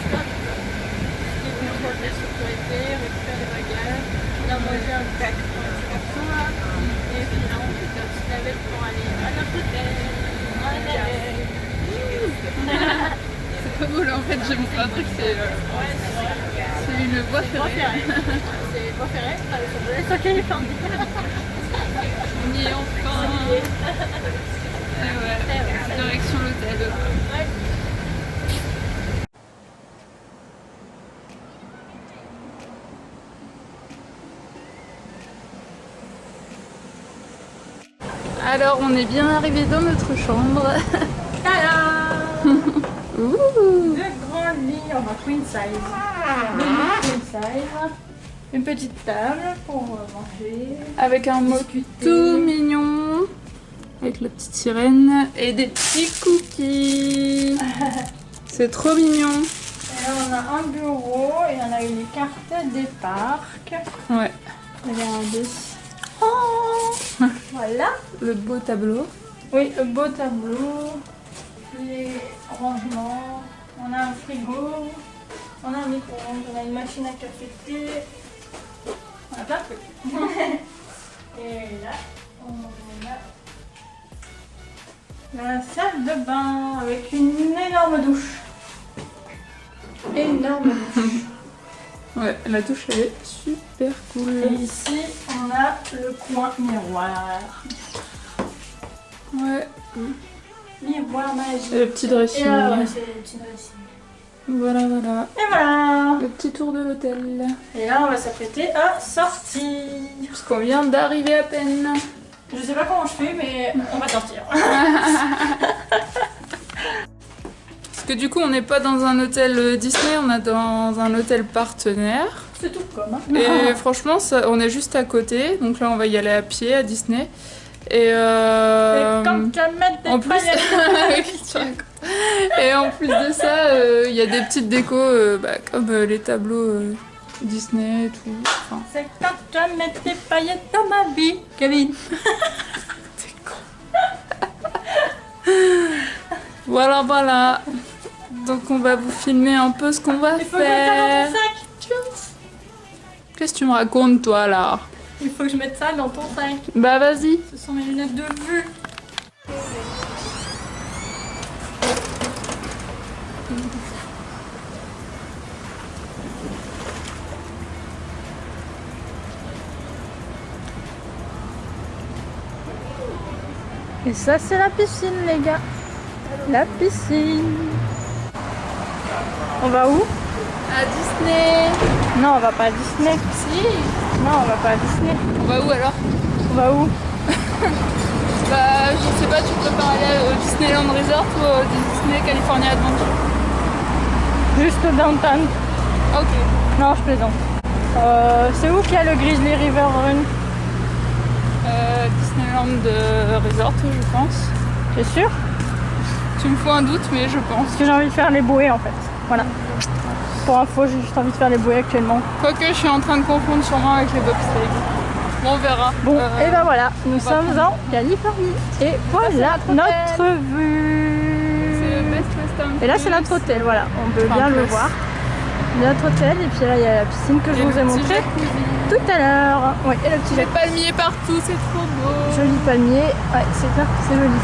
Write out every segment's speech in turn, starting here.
stop. Et contrôle de sécurité, récupère les bagages. On a mangé un pack pour les garçons là. Et puis là, on fait un petit navette pour aller à notre hôtel. C'est trop beau là en fait, j'ai montré un truc, c'est une voie ferrée. C'est voie ferrée, c'est en Californie. On y est enfin. Et ouais, direction l'hôtel. Ouais. Alors on est bien arrivé dans notre chambre. Tada! Ouh. Deux grands lits en queen size. Deux lits queen size. Une petite table pour manger. Avec un mot tout mignon. Avec la petite sirène. Et des petits cookies. C'est trop mignon. Et là on a un bureau et on a une carte des parcs. Ouais. Regardez. Oh! Voilà. Le beau tableau. Oui, le beau tableau. Les rangements. On a un frigo. On a un micro-ondes. On a une machine à café. On a plein de trucs. Et là, on a la salle de bain avec une énorme douche. Énorme douche. Ouais, la douche elle est super cool. Et ici, on a le coin miroir. Ouais. Miroir magique. Et le petit dressing. Et là, ouais, c'est le petit dressing. Voilà, voilà. Et voilà. Le petit tour de l'hôtel. Et là, on va s'apprêter à sortir. Parce qu'on vient d'arriver à peine. Je sais pas comment je fais, mais on va sortir. Parce que du coup, on n'est pas dans un hôtel Disney, on est dans un hôtel partenaire. C'est tout comme. Hein. Et franchement, on est juste à côté. Donc là, on va y aller à pied à Disney. Et comme tu vas mettre des en plus, paillettes. et en plus de ça, il y a des petites décos comme les tableaux Disney et tout. Enfin, C'est quand tu vas mettre des paillettes dans ma vie, Kevin. t'es con. Voilà, voilà. Donc on va vous filmer un peu ce qu'on va Il faut que je mette ça dans faire. ton sac. Qu'est-ce que tu me racontes toi là? Il faut que je mette ça dans ton sac. Bah vas-y. Ce sont mes lunettes de vue. Et ça, c'est la piscine, les gars. La piscine. On va où? À Disney. Non, on va pas à Disney. Si. Non, on va pas à Disney. On va où alors? On va où? Bah je sais pas, tu préfères aller au Disneyland Resort ou au Disney California Adventure? Juste au downtown. Ok. Non, je plaisante. C'est où qu'il y a le Grizzly River Run? Disneyland Resort, je pense. T'es sûr? Tu me fous un doute, mais je pense. Parce que j'ai envie de faire les bouées en fait. Voilà. Pour info, j'ai juste envie de faire les bouées actuellement. Quoique je suis en train de confondre sûrement avec les bobsleigh. Bon, on verra. Bon, et ben voilà, nous va sommes prendre- en Californie. Et voilà c'est notre notre vue. C'est Best Western. Et là, c'est notre hôtel, voilà. On peut Enfin, bien le plus. voir. Notre hôtel, et puis là, il y a la piscine que je Et vous le ai petit montré jacuzzi. tout à l'heure. Oui, et le petit Les jacuzzi. palmiers partout, c'est trop beau. Joli palmier. Ouais, c'est clair que c'est joli.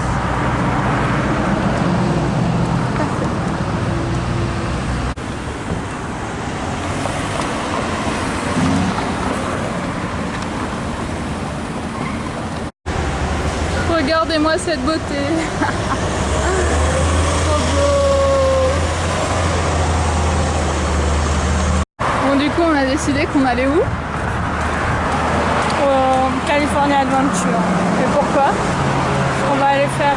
Regardez-moi cette beauté. Trop beau. Bon, du coup, on a décidé qu'on allait où? California Adventure. Et pourquoi? On va aller faire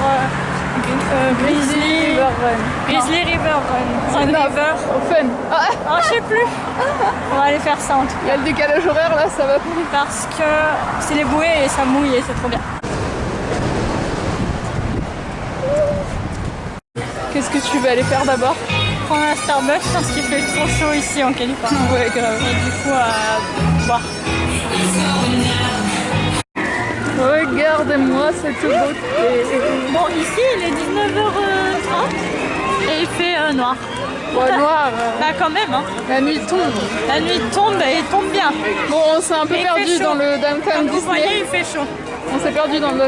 Grizzly River Run. Grizzly River Run. Run Non, River. au fun. Ah, Oh, je sais plus. On va aller faire ça en tout il y a le décalage horaire là, ça va pas. cas. Parce que c'est les bouées et ça mouille et c'est trop bien. Qu'est-ce que tu vas aller faire d'abord? Prendre un Starbucks parce qu'il fait trop chaud ici en Californie. Ouais, grave. Et du coup, à boire. Regardez-moi cette beauté. Bon, ici il est 19h30 et il fait noir. Bon, noir. Bah quand même, hein. La nuit tombe. La nuit tombe et tombe bien. Bon, on s'est un peu Et il perdu fait chaud. dans le downtown Comme vous Disney. voyez, il fait chaud. On s'est perdu dans le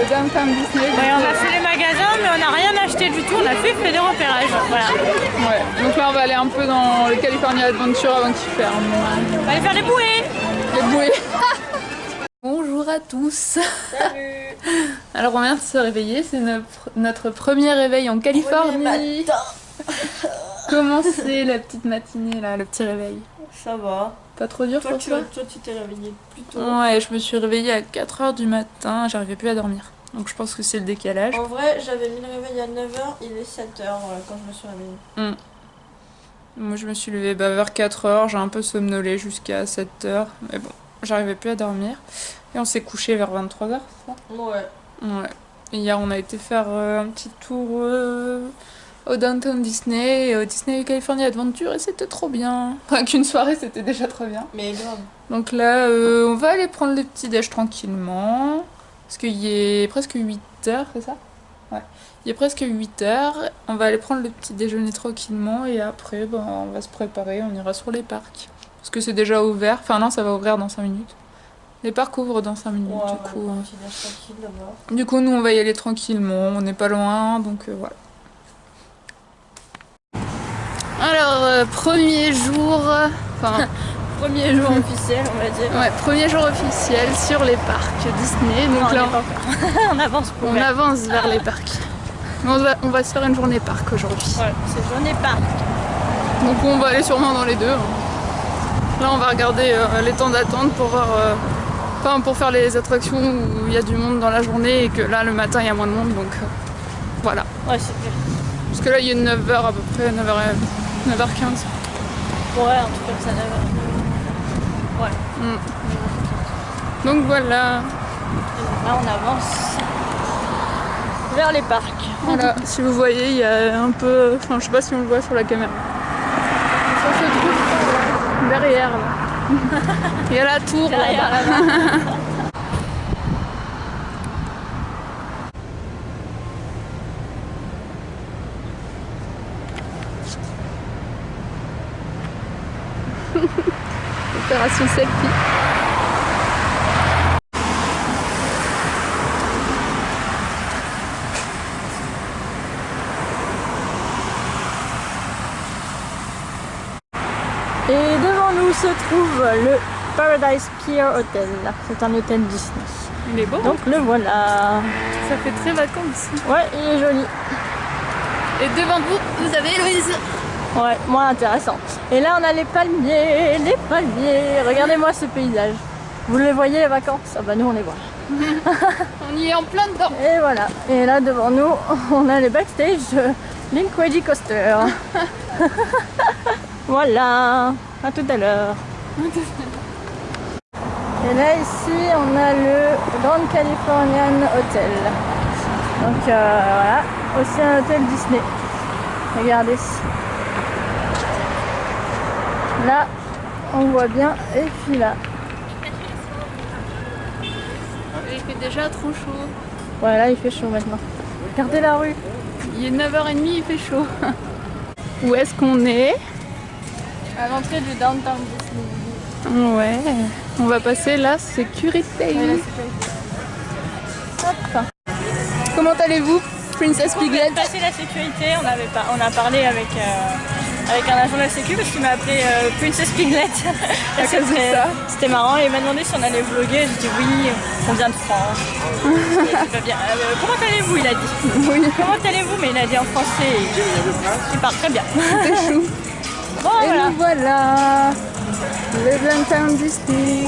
downtown Disney. Ouais, on a fait les magasins, mais on n'a rien acheté du tout. On a fait des repérages. Voilà. Ouais. Donc là, on va aller un peu dans le California Adventure avant qu'il ferme. On va aller faire des bouées. Les bouées. Bonjour à tous. Salut. Alors on vient de se réveiller, c'est notre premier réveil en Californie. Comment c'est la petite matinée là, le petit réveil? Ça va. Pas trop dur pour toi? Toi, tu t'es réveillé plus tôt. Ouais, je me suis réveillée à 4h du matin, j'arrivais plus à dormir. Donc je pense que c'est le décalage. En vrai, j'avais mis le réveil à 9h, il est 7h quand je me suis réveillée. Moi je me suis levée vers 4h, j'ai un peu somnolé jusqu'à 7h, mais bon, j'arrivais plus à dormir. Et on s'est couché vers 23h, c'est ça? Ouais. Ouais. Et hier on a été faire un petit tour au Downtown Disney et au Disney California Adventure et c'était trop bien. Enfin qu'une soirée c'était déjà trop bien. Mais grave. Donc là on va aller prendre le petit déj tranquillement. Parce qu'il est presque 8h, c'est ça? Ouais. Il est presque 8h. On va aller prendre le petit déjeuner tranquillement et après on va se préparer, on ira sur les parcs. Parce que c'est déjà ouvert. Enfin non, ça va ouvrir dans 5 minutes. Les parcs ouvrent dans 5 minutes Ouais, du coup. petit déj tranquille d'abord. Du coup, nous, on va y aller tranquillement, on n'est pas loin, donc voilà. Alors, premier jour... Enfin, Premier jour officiel, on va dire. ouais, premier jour officiel sur les parcs Disney. Donc Non, là, on est pas encore. On avance pour on avance vers les parcs. On va se faire une journée parc aujourd'hui. Ouais, c'est journée parc. Donc on va aller sûrement dans les deux. Là, on va regarder les temps d'attente pour voir... Enfin, pour faire les attractions où il y a du monde dans la journée et que là, le matin, il y a moins de monde, donc voilà. Ouais, c'est clair. Parce que là, il est 9h à peu près, 9h15. Ouais, un truc comme ça, 9h. Ouais. Donc voilà. Et donc là, on avance vers les parcs. Voilà, si vous voyez, il y a un peu... Enfin, je sais pas si on le voit sur la caméra. Ça se trouve derrière, là. Il y a la tour Derrière, là-bas. Opération selfie. Et devant nous se trouve le Paradise Pier Hotel. C'est un hôtel Disney. Il est beau. Donc le voilà. Ça fait très vacances. Ouais, il est joli. Et devant vous, vous avez Louise. Ouais, moins intéressant. Et là, on a les palmiers, les palmiers. Regardez-moi ce paysage. Vous les voyez les vacances? Ah bah nous, on les voit. On y est en plein dedans. Et voilà. Et là, devant nous, on a les backstage de Link Coaster. Voilà. À tout à l'heure. Et là, ici, on a le Grand Californian Hotel. Donc voilà, aussi un hôtel Disney. Regardez. Là, on voit bien, et puis là. Il fait déjà trop chaud. Voilà, il fait chaud maintenant. Regardez la rue. Il est 9h30, il fait chaud. Où est-ce qu'on est? À l'entrée du Downtown Disney. Ouais, on va passer la sécurité. Hop. Comment allez-vous, Princess On vient Piglet? de passer la sécurité, on a parlé avec un agent de la sécu parce qu'il m'a appelé Princess Piglet. À cause de ça. C'était marrant et il m'a demandé si on allait vlogger. J'ai dit oui, on vient de France. C'est pas bien. Comment allez-vous? Il a dit. Oui. Comment allez-vous? Mais il a dit en français. Il parle très bien. C'est chou. Bon, Et voilà. nous voilà, le Downtown Disney.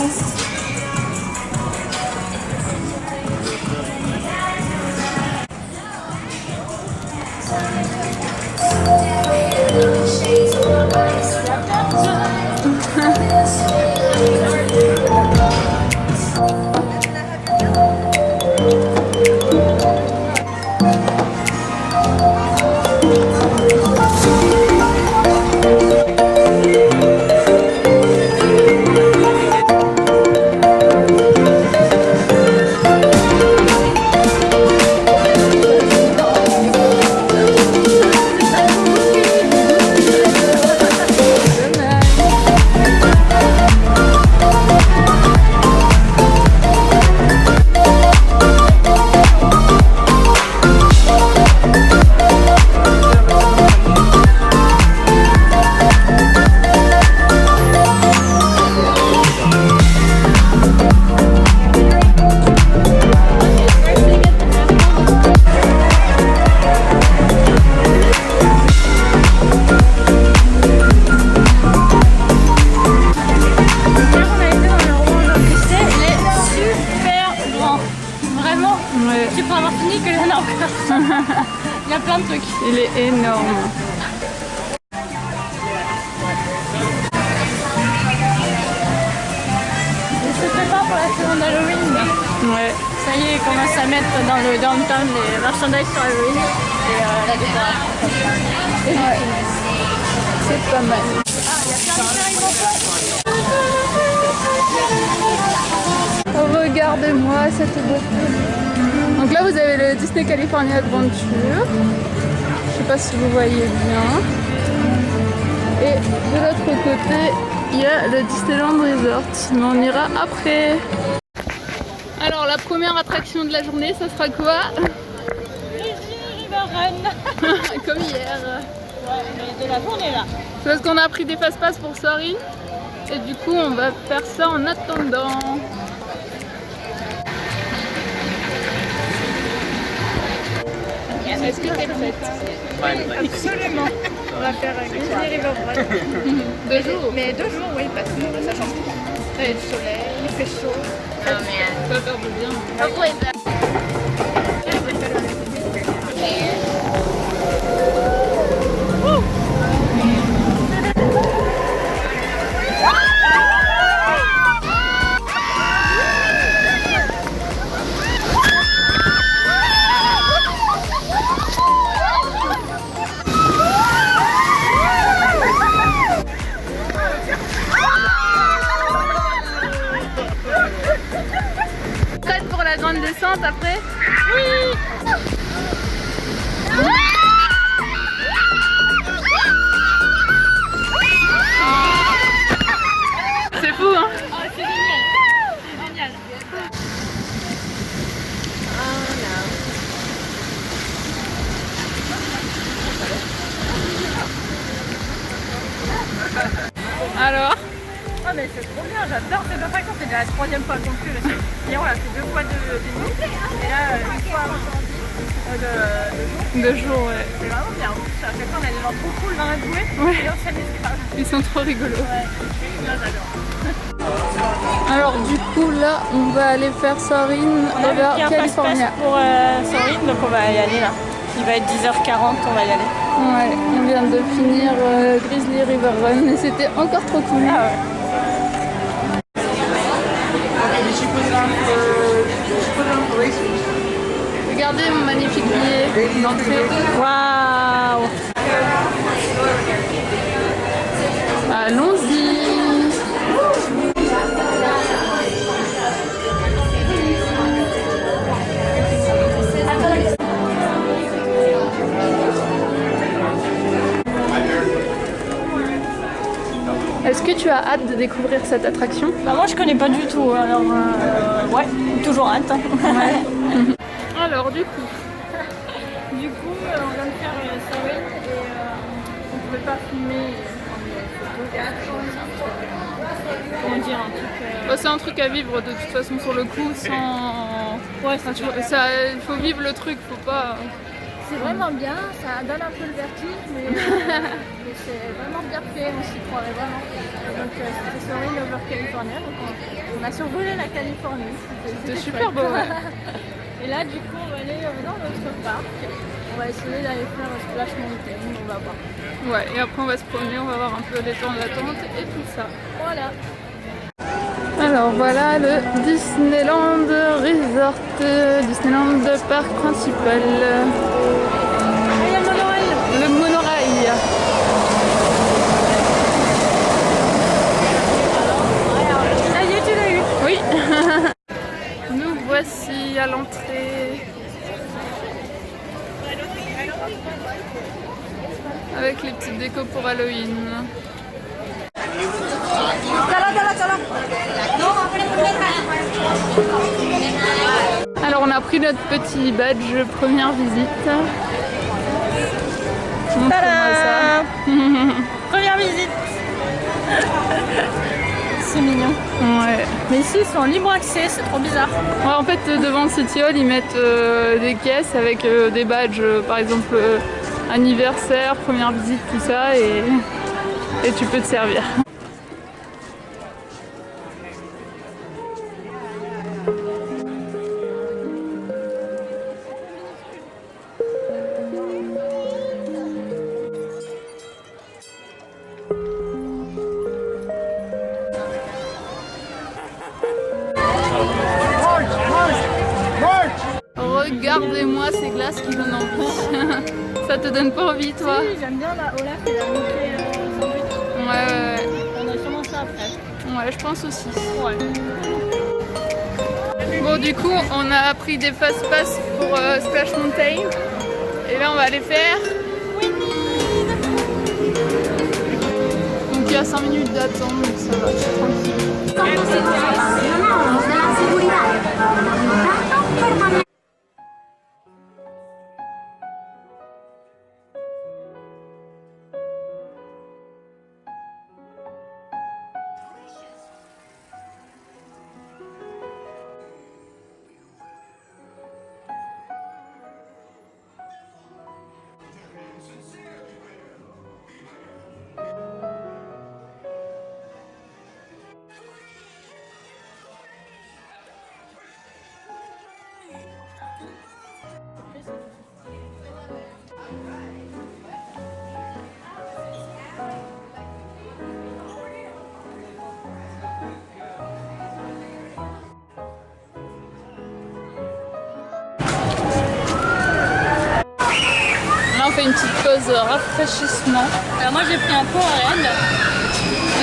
truc. Il est énorme. Il se prépare pour la saison d'Halloween. Ouais. Ça y est, ils commencent à mettre dans le downtown les merchandise sur Halloween et la décoration comme ça. Et Ouais. C'est pas mal. Regardez-moi cette beauté. Donc là vous avez le Disney California Adventure. Je sais pas si vous voyez bien. Et de l'autre côté, il y a le Disneyland Resort. Mais on ira après. Alors la première attraction de la journée, ça sera quoi? River Run. Comme hier. Ouais, mais de la journée là. C'est parce qu'on a pris des fast-pass pour Soarin. Et du coup on va faire ça en attendant. Est-ce que t'es prête? Absolument. On va faire Disney River Run. 2 jours. Mais 2 jours, oui, parce que ça change tout. Il y a du soleil, il fait chaud. Ça va faire du bien. Prête pour la grande descente après? Oui! C'est fou hein? Oh, c'est génial. C'est génial. Alors? Oh mais c'est trop bien, j'adore cette attraction, c'est déjà la 3e fois qu'on le fait. Parce que hier on l'a fait 2 fois de nuit et là une fois de jour. 2 jours, ouais. C'est vraiment bien. À chaque fois on a des gens trop cool dans la bouée Ouais. et on s'amuse grave. Ils sont trop rigolos. Ouais, là j'adore. Alors du coup là, on va aller faire Soarin vers California. Pour Soarin, donc on va y aller là. Il va être 10h40, on va y aller. Ouais, on vient de finir Grizzly River Run et c'était encore trop cool. Ah ouais. Regardez mon magnifique billet d'entrée. Waouh! Allons-y. Est-ce que tu as hâte de découvrir cette attraction? Bah moi je connais pas du tout, alors ouais, toujours hâte. Ouais. Alors du coup, Du coup, on vient de faire Soarin et on pouvait pas filmer comment dire, un truc. bah, c'est un truc à vivre de toute façon sur le coup sans... Ouais, Enfin, tu vois, ça, il faut vivre le truc, faut pas... c'est vraiment bien, ça donne un peu le vertige, mais c'est vraiment bien fait, on s'y croirait vraiment. Donc c'était Soarin over California, donc on a survolé la Californie. C'était super beau, ouais. Et là, du coup, on va aller dans notre parc. On va essayer d'aller faire Splash Mountain, on va voir. Ouais, et après on va se promener, on va voir un peu les temps d'attente et tout ça. Voilà. Alors voilà le Disneyland Resort, Disneyland Parc principal. Ah, il y a le monorail. Le monorail. Ça y est, tu l'as eu. Oui. Nous voici à l'entrée. Avec les petites décos pour Halloween. Alors on a pris notre petit badge première visite. Montre-moi ça. Première visite. C'est mignon. Ouais. Mais ici, ils sont en libre accès, c'est trop bizarre. Ouais, en fait, devant City Hall, ils mettent des caisses avec des badges, par exemple anniversaire, première visite, tout ça, et tu peux te servir. Regardez-moi ces glaces qui donnent envie. Ça te donne pas envie, toi? Oui, j'aime bien la Olaf et la Mickey sandwich. Ouais. On a sûrement ça après. Ouais, je pense aussi. Ouais. Bon, du coup, on a pris des fast pass pour Splash Mountain. Et là, on va aller faire. Donc, il y a 5 minutes d'attente, donc ça va, c'est tranquille. Là, on fait une petite pause rafraîchissement. Alors moi j'ai pris un pot à Rennes.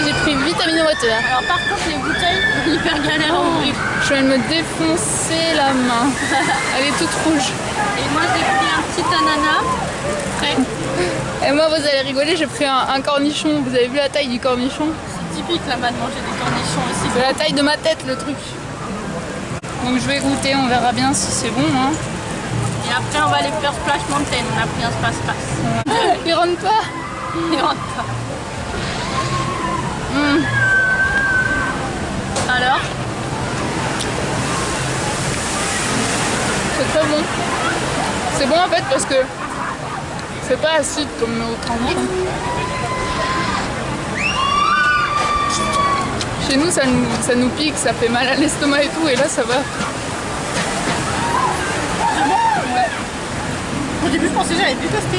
J'ai pris vitamine water. Alors par contre les bouteilles, hyper galère à ouvrir. Je viens de me défoncer la main. Elle est toute rouge. Et moi j'ai pris un petit ananas. Et moi, vous allez rigoler, j'ai pris un cornichon. Vous avez vu la taille du cornichon? C'est typique là-bas de manger des cornichons ici. C'est la taille de ma tête, le truc. Donc je vais goûter, on verra bien si c'est bon. Hein. Et après on va aller faire Splash Mountain. On a pris un passe-passe. Il rentre pas. Il rentre pas. Alors C'est très bon. C'est bon en fait parce que c'est pas acide comme au cornichon. Chez nous ça nous pique, ça fait mal à l'estomac et tout, et là ça va. au début je pensais que j'allais plus tester.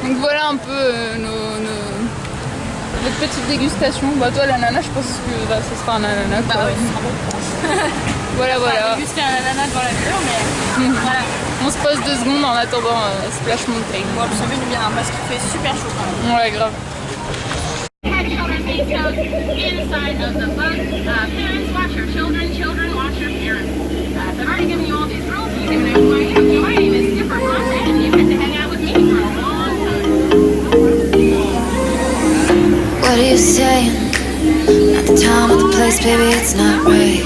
Donc voilà un peu notre petite dégustation. Bah toi l'ananas, je pense que bah, ce sera un ananas. Bah oui, c'est bon. Voilà. On va déguster un ananas devant la vidéo, mais voilà. On se pose 2 secondes en attendant Splash Mountain. Bon, ça fait du bien hein, parce qu'il fait super chaud quand même. Ouais, grave. Inside of the bus, parents watch your children, children watch your parents. I've already given you all these rules. You can explain. So my name is Skipper Fox, and you get to hang out with me for a long time. What are you saying? At the time of the place, baby, it's not right.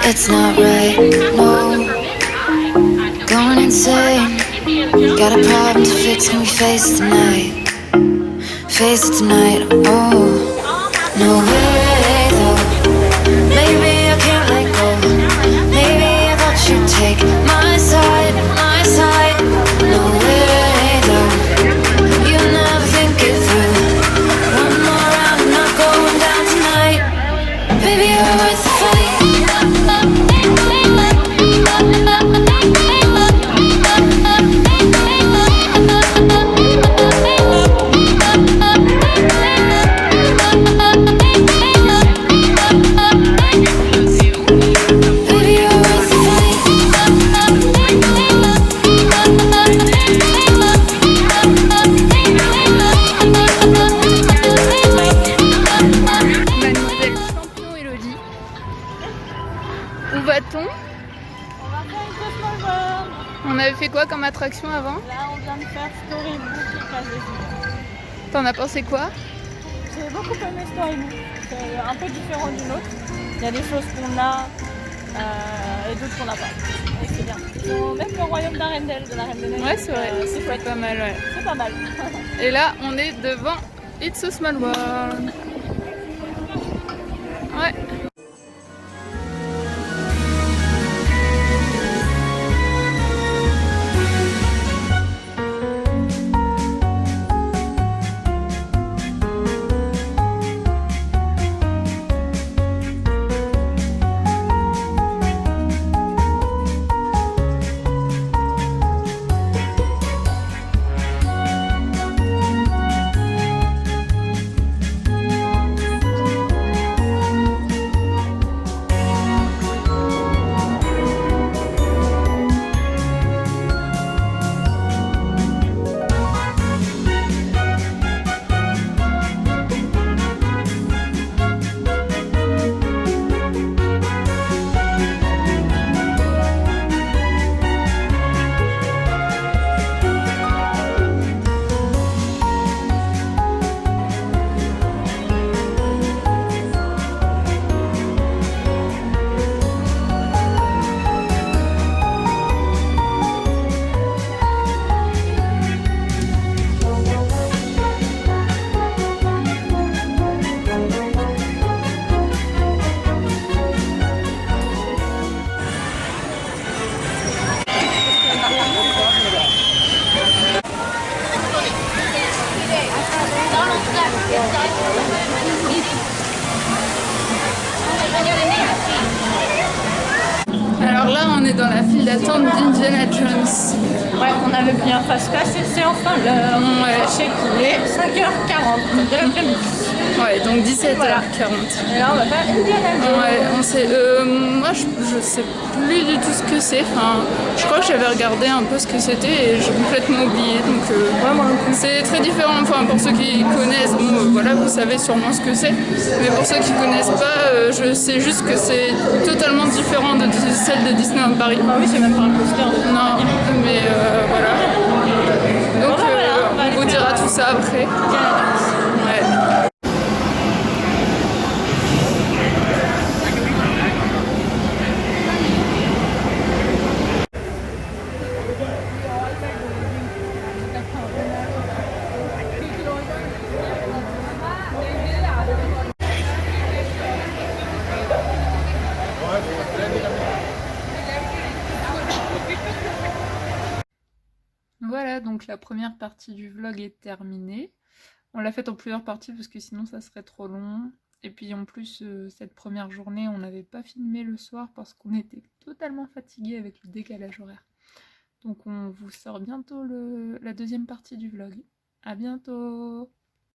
It's not right, no. Going insane. Got a problem to fix, can we face tonight? Face it tonight, oh. No way though. Maybe I can't let go. Maybe I thought you'd take my side, my side. No way though. You never think it through. One more round, I'm not going down tonight. Baby, you're worth the fight. Mademoiselle Champion Elodie. Où va-t-on? On va faire une Cosmo World. On avait fait quoi comme attraction avant? Là, on vient de faire Storybook et Place des Filles. T'en as pensé quoi? J'ai beaucoup aimé Storybook. C'est un peu différent d'une autre. Il y a des choses qu'on a et d'autres qu'on n'a pas. Et c'est bien. Ils ont même le royaume d'Arendelle, de la Reine des Neiges. Ouais, c'est vrai. C'est chouette. Pas mal, ouais. C'est pas mal. Et là, on est devant It's a Small World. Ouais. Alors là, on est dans la file d'attente d'Indiana Jones. Ouais, on avait pris un fast-pass et c'est enfin l'heure. Ouais. Sachez qu'il est 5h40 de l'après-midi. Ouais, donc 17h40. Voilà. Et là, on va faire Indiana Jones. Ouais, on sait. Moi, je sais plus du tout ce que c'est. Enfin, je crois que j'avais regardé un peu ce que c'était et j'ai complètement oublié. Donc, c'est très différent. Enfin, pour ceux qui connaissent, bon, voilà, vous savez sûrement ce que c'est. Mais pour ceux qui connaissent pas, je sais juste que c'est totalement différent de celle de Disneyland Paris. Ah oui, c'est même pas un coaster. Non, mais voilà. Donc, voilà, on vous dira tout ça après. Ouais. Voilà, donc la première partie du vlog est terminée. On l'a faite en plusieurs parties parce que sinon ça serait trop long. Et puis en plus, cette première journée, on n'avait pas filmé le soir parce qu'on était totalement fatigués avec le décalage horaire. Donc on vous sort bientôt la deuxième partie du vlog. À bientôt!